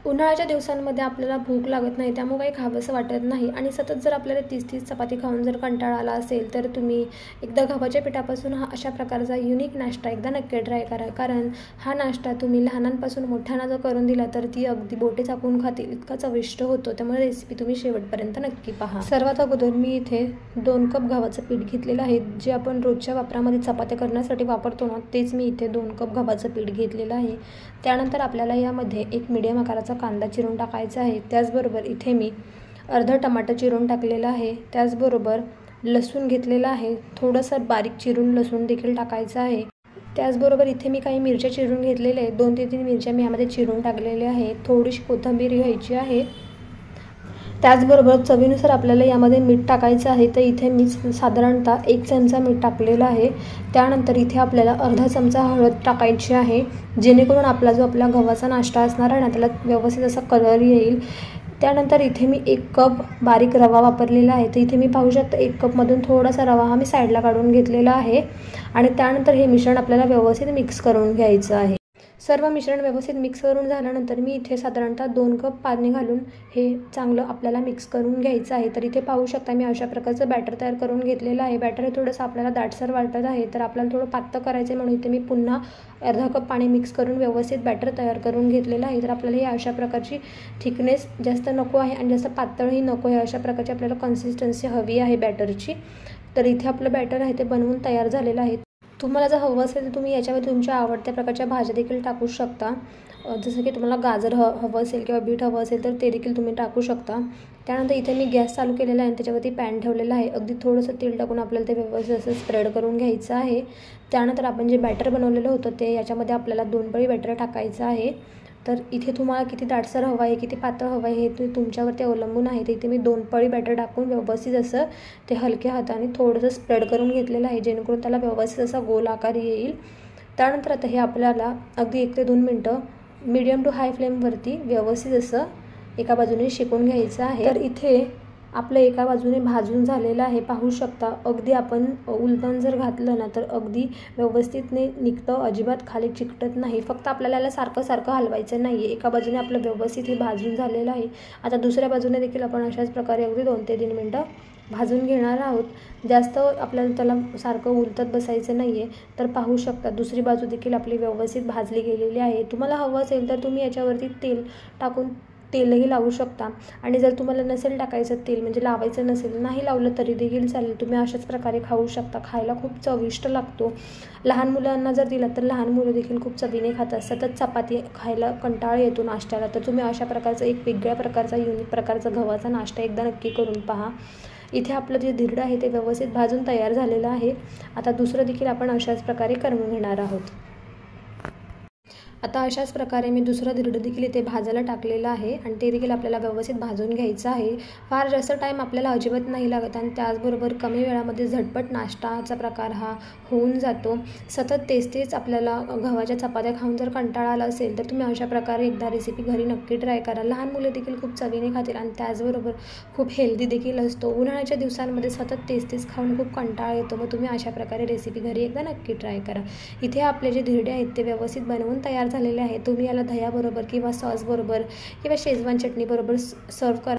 उन्हाळ्याच्या दिवसांमध्ये आपल्याला भूक लागत नाही, त्यामुळे काही खावंसं वाटत नाही आणि सतत जर आपल्याला 30-30 चपाती खाऊन जर कंटाळा आला असेल, तर तुम्ही एकदा गव्हाच्या पिठापासून अशा प्रकारचा युनिक नाश्ता एकदा नक्की ट्राय करा. कारण हा नाश्ता तुम्ही लहानांपासून मोठ्यांना जर करून दिला तर ती अगदी बोटे चापून खातील इतका चविष्ट होतो. त्यामुळे रेसिपी तुम्ही शेवटपर्यंत नक्की पहा. सर्वात अगोदर मी इथे 2 कप गव्हाचं पीठ घेतलेलं आहे. जे आपण रोजच्या वापरामध्ये चपात्या करण्यासाठी वापरतो ना, तेच मी इथे 2 कप गव्हाचं पीठ घेतलेलं आहे. त्यानंतर आपल्याला यामध्ये एक मीडियम आकाराचा कांदा चिरून टाकायचा आहे. त्याचबरोबर इथे मी अर्धा टमाटर चिरून टाकलेला आहे. त्याचबरोबर लसूण घेतलेला आहे. थोडंसं बारीक चिरून लसूण देखील टाकायचं आहे. त्याचबरोबर इथे मी काही मिरच्या चिरून घेतलेल्या आहेत. 2 ते 3 मिरच्या मी यामध्ये चिरून टाकलेल्या आहेत. थोडीशी कोथिंबीर घ्यायची आहे. त्याचबरोबर चवीनुसार आपल्याला यामध्ये मीठ टाकायचं आहे. तर इथे मी साधारणतः 1 चमचा मीठ टाकलेलं आहे. त्यानंतर इथे आपल्याला अर्धा चमचा हळद टाकायची आहे, जेणेकरून आपला गव्हाचा नाश्ता असणार आहे ना, त्याला व्यवस्थित असा कलर येईल. त्यानंतर इथे मी 1 कप बारीक रवा वापरलेला आहे. तर इथे मी पाहू शकता 1 कपमधून थोडासा रवा हा मी साईडला काढून घेतलेला आहे. आणि त्यानंतर हे मिश्रण आपल्याला व्यवस्थित मिक्स करून घ्यायचं आहे. सर्व मिश्रण व्यवस्थित मिक्स करून झाल्यानंतर मी इथे साधारणतः 2 कप पाणी घालून हे चांगलं आपल्याला मिक्स करून घ्यायचं आहे. तर इथे पाहू शकता मी अशा प्रकारचं बॅटर तयार करून घेतलेलं आहे. बॅटर हे थोडंसं आपल्याला दाटसर वाटत आहे, तर आपल्याला थोडं पातळ करायचं आहे, म्हणून इथे मी पुन्हा अर्धा कप पाणी मिक्स करून व्यवस्थित बॅटर तयार करून घेतलेलं आहे. तर आपल्याला ही अशा प्रकारची थिकनेस जास्त नको आहे आणि जास्त पातळही नको आहे, अशा प्रकारची आपल्याला कन्सिस्टन्सी हवी आहे बॅटरची. तर इथे आपलं बॅटर आहे ते बनवून तयार झालेलं आहे. तुम्हाला जर हवं असेल तर तुम्ही याच्यावर तुमच्या आवडत्या प्रकारच्या भाज्या देखील टाकू शकता. जसं की तुम्हाला गाजर हवं असेल किंवा बीट हवं असेल तर ते देखील तुम्ही टाकू शकता. त्यानंतर इथे मी गॅस चालू केलेला आहे आणि त्याच्यावरती पॅन ठेवलेला आहे. अगदी थोडंसं तेल टाकून आपल्याला ते व्यवस्थित असं स्प्रेड करून घ्यायचं आहे. त्यानंतर आपण जे बॅटर बनवलेलं होतं ते याच्यामध्ये आपल्याला 2 पळी बॅटर टाकायचं आहे. तर इथे तुम्हाला किती दाटसर हवं आहे, किती पातळ हवं आहे, हे ते तुमच्यावरती अवलंबून आहे. तर इथे मी 2 पळी बॅटर टाकून व्यवस्थित असं ते हलक्या हाताने थोडंसं स्प्रेड करून घेतलेलं आहे, जेणेकरून त्याला व्यवस्थित असा गोल आकार येईल. त्यानंतर आता हे आपल्याला अगदी 1 ते 2 मिनटं मीडियम टू हाय फ्लेमवरती व्यवस्थित असं एका बाजूने शेकून घ्यायचं आहे. तर इथे आपलं एका बाजूने भाजून झालेलं आहे, पाहू शकता. अगदी आपण उलटण जर घातलं ना तर अगदी व्यवस्थितने निघतं, अजिबात खाली चिकटत नाही. फक्त आपल्याला याला सारखं हलवायचं नाही आहे. एका बाजूने आपलं व्यवस्थित हे भाजून झालेलं आहे. आता दुसऱ्या बाजूने देखील आपण अशाच प्रकारे अगदी 2 ते 3 मिनटं भाजून घेणार आहोत. जास्त आपल्याला त्याला सारखं उलटत बसायचं नाही आहे. तर पाहू शकता दुसरी बाजू देखील आपली व्यवस्थित भाजली गेलेली आहे. तुम्हाला हवं असेल तर तुम्ही याच्यावरती तेल टाकून तेलही लावू शकता. आणि जर तुम्हाला नसेल टाकायचं तेल, म्हणजे लावायचं नसेल, नाही लावलं तरी देखील चालेल, तुम्ही अशाच प्रकारे खाऊ शकता. खायला खूप चविष्ट लागतो. लहान मुलांना जर दिला तर लहान मुलं देखील खूप चवीने खातात. सतत चपाती खायला कंटाळा येतो नाश्त्याला, तर तुम्ही अशा प्रकारचा एक वेगळ्या प्रकारचा युनिक प्रकारचा गव्हाचा नाश्ता एकदा नक्की करून पहा. इथे आपलं जे धिरडं आहे ते व्यवस्थित भाजून तयार झालेलं आहे. आता दुसरं देखील आपण अशाच प्रकारे करून घेणार आहोत. आता अशाच प्रकारे मी दुसरं धिरडं देखील इथे भाजायला टाकलेलं आहे आणि ते देखील आपल्याला व्यवस्थित भाजून घ्यायचं आहे. फार जास्त टाईम आपल्याला अजिबात नाही लागत आणि त्याचबरोबर कमी वेळामध्ये झटपट नाश्ताचा प्रकार हा होऊन जातो. सतत तेच आपल्याला गव्हाच्या चपात्या खाऊन जर कंटाळा आला असेल तर तुम्ही अशा प्रकारे एकदा रेसिपी घरी नक्की ट्राय करा. लहान मुले देखील खूप चवीने खातील आणि त्याचबरोबर खूप हेल्दी देखील असतो. उन्हाळ्याच्या दिवसांमध्ये सतत तेच खाऊन खूप कंटाळा येतो, मग तुम्ही अशा प्रकारे रेसिपी घरी एकदा नक्की ट्राय करा. इथे आपले जे धिरडे आहेत ते व्यवस्थित बनवून तयार झालेले आहे. तुम्ही याला दह्याबरोबर किंवा सॉस बरोबर किंवा शेजवान चटणी बरोबर सर्व करा.